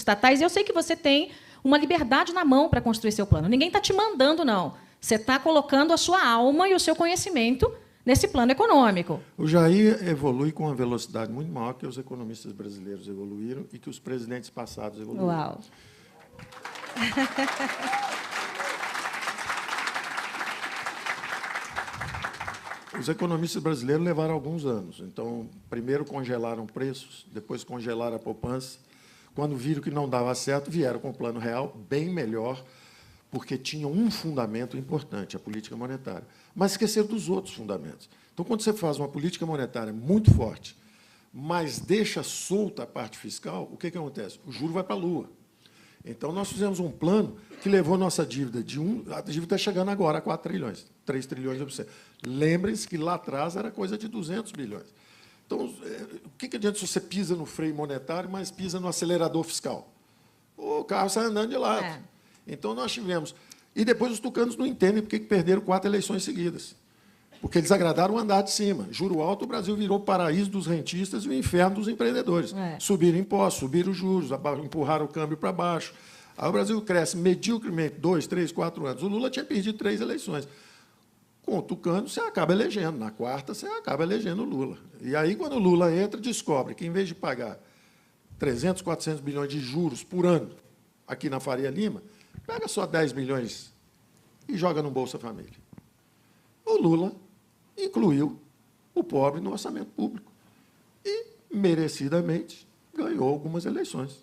estatais, e eu sei que você tem uma liberdade na mão para construir seu plano. Ninguém está te mandando, não. Você está colocando a sua alma e o seu conhecimento nesse plano econômico. O Jair evolui com uma velocidade muito maior que os economistas brasileiros evoluíram e que os presidentes passados evoluíram. Uau! Os economistas brasileiros levaram alguns anos. Então, primeiro congelaram preços, depois congelaram a poupança. Quando viram que não dava certo, vieram com um plano real bem melhor, porque tinham um fundamento importante, a política monetária. Mas esqueceram dos outros fundamentos. Então, quando você faz uma política monetária muito forte, mas deixa solta a parte fiscal, o que acontece? O juro vai para a lua. Então, nós fizemos um plano que levou nossa dívida de a dívida está chegando agora a 4 trilhões, 3 trilhões por cento. Lembrem-se que lá atrás era coisa de 200 bilhões. Então, o que adianta se você pisa no freio monetário, mas pisa no acelerador fiscal? O carro sai andando de lado. É. Então, nós tivemos... E depois os tucanos não entendem por que perderam 4 eleições seguidas. Porque eles agradaram o andar de cima. Juro alto, o Brasil virou o paraíso dos rentistas e o inferno dos empreendedores. É. Subiram impostos, subiram os juros, empurraram o câmbio para baixo. Aí o Brasil cresce mediocremente 2, 3, 4 anos. O Lula tinha perdido 3 eleições. Com o tucano, você acaba elegendo. Na quarta, você acaba elegendo o Lula. E aí, quando o Lula entra, descobre que, em vez de pagar 300, 400 bilhões de juros por ano aqui na Faria Lima, pega só 10 milhões e joga no Bolsa Família. O Lula incluiu o pobre no orçamento público e, merecidamente, ganhou algumas eleições.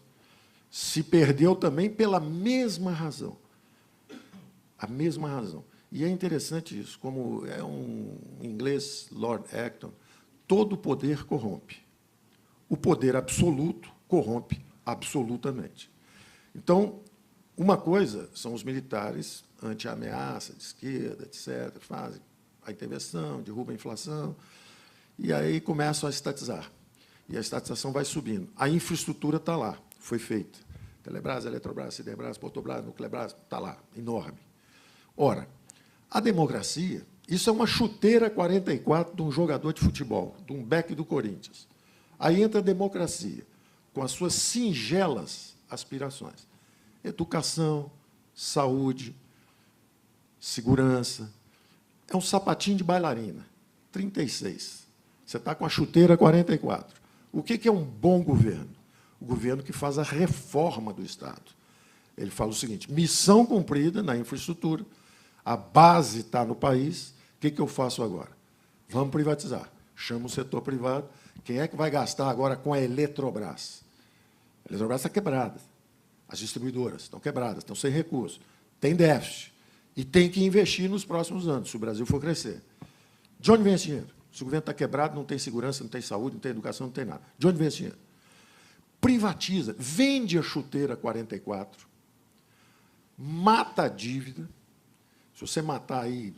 Se perdeu também pela mesma razão. A mesma razão. E é interessante isso, como é um inglês, Lord Acton, todo poder corrompe. O poder absoluto corrompe absolutamente. Então, uma coisa são os militares anti-ameaça, de esquerda, etc., fazem a intervenção, derrubam a inflação, e aí começam a estatizar. E a estatização vai subindo. A infraestrutura está lá, foi feita. Telebrás, Eletrobras, Siderbras, Portobras, Nuclebras, está lá, enorme. Ora, a democracia, isso é uma chuteira 44 de um jogador de futebol, de um back do Corinthians. Aí entra a democracia, com as suas singelas aspirações. Educação, saúde, segurança. É um sapatinho de bailarina, 36. Você está com a chuteira 44. O que é um bom governo? O governo que faz a reforma do Estado. Ele fala o seguinte, missão cumprida na infraestrutura, a base está no país, o que eu faço agora? Vamos privatizar. Chama o setor privado. Quem é que vai gastar agora com a Eletrobras? A Eletrobras está quebrada. As distribuidoras estão quebradas, estão sem recursos. Tem déficit. E tem que investir nos próximos anos, se o Brasil for crescer. De onde vem esse dinheiro? Se o governo está quebrado, não tem segurança, não tem saúde, não tem educação, não tem nada. De onde vem esse dinheiro? Privatiza, vende a chuteira 44, mata a dívida. Se você matar aí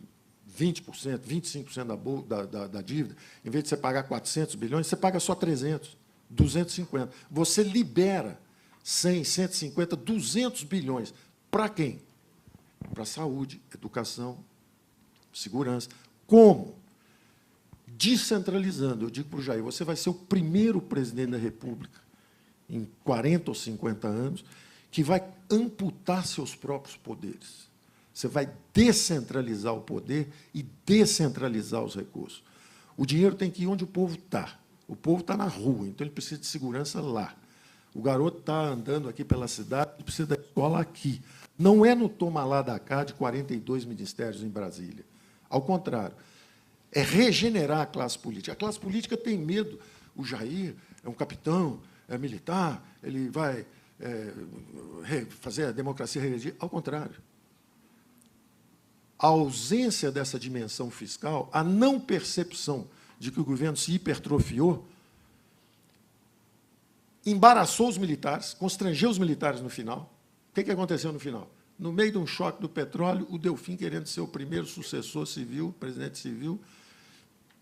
20%, 25% da dívida, em vez de você pagar 400 bilhões, você paga só 300, 250. Você libera 100, 150, 200 bilhões. Para quem? Para saúde, educação, segurança. Como? Descentralizando. Eu digo para o Jair, você vai ser o primeiro presidente da República, em 40 ou 50 anos, que vai amputar seus próprios poderes. Você vai descentralizar o poder e descentralizar os recursos. O dinheiro tem que ir onde o povo está. O povo está na rua, então ele precisa de segurança lá. O garoto está andando aqui pela cidade, ele precisa da escola aqui. Não é no toma lá da cá de 42 ministérios em Brasília. Ao contrário, é regenerar a classe política. A classe política tem medo. O Jair é um capitão, é militar, ele vai fazer a democracia regredir. Ao contrário. A ausência dessa dimensão fiscal, a não percepção de que o governo se hipertrofiou, embaraçou os militares, constrangeu os militares no final. O que aconteceu no final? No meio de um choque do petróleo, o Delfim, querendo ser o primeiro sucessor civil, presidente civil,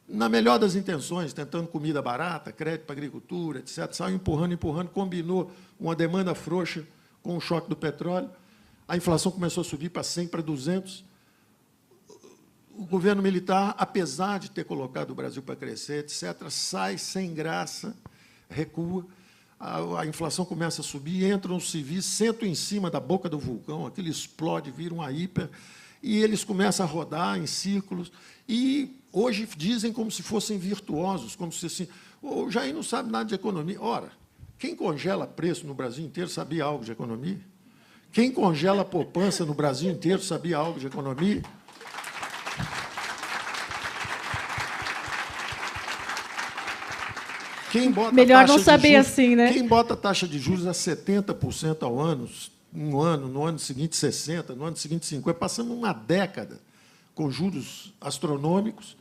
na melhor das intenções, tentando comida barata, crédito para a agricultura, etc., saiu empurrando, combinou uma demanda frouxa com o choque do petróleo, a inflação começou a subir para 100, para 200. O governo militar, apesar de ter colocado o Brasil para crescer, etc., sai sem graça, recua. a inflação começa a subir, entram os civis, sentam em cima da boca do vulcão, aquilo explode, vira uma hiper, e eles começam a rodar em círculos, e hoje dizem como se fossem virtuosos, como se assim, o Jair não sabe nada de economia. Ora, quem congela preço no Brasil inteiro sabia algo de economia? Quem congela a poupança no Brasil inteiro sabia algo de economia? Quem bota Melhor não saber juros, assim, né? Quem bota a taxa de juros a 70% ao ano, no ano seguinte 60%, no ano seguinte 50%, passamos uma década com juros astronômicos,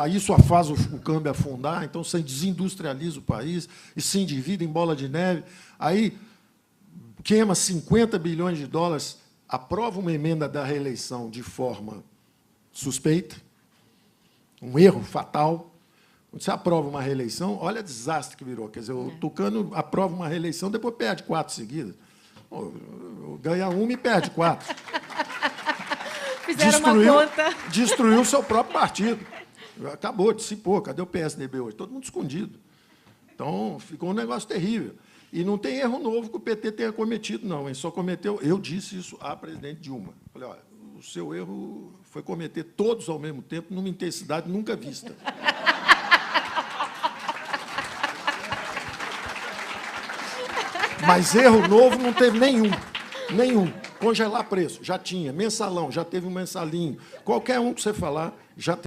aí isso faz o câmbio afundar, então você desindustrializa o país e se endivida em bola de neve, aí queima 50 bilhões de dólares, aprova uma emenda da reeleição de forma suspeita, um erro fatal. Quando você aprova uma reeleição, olha o desastre que virou. Quer dizer, o Tucano aprova uma reeleição, depois perde 4 seguidas. Ganha uma e perde 4. Fizeram uma conta. Destruiu o seu próprio partido. Acabou, dissipou. Cadê o PSDB hoje? Todo mundo escondido. Então, ficou um negócio terrível. E não tem erro novo que o PT tenha cometido, não. Ele só cometeu... Eu disse isso à presidente Dilma. Falei, olha, o seu erro foi cometer todos ao mesmo tempo, numa intensidade nunca vista. Mas erro novo não teve nenhum. Nenhum. Congelar preço, já tinha. Mensalão, já teve um mensalinho. Qualquer um que você falar, já teve.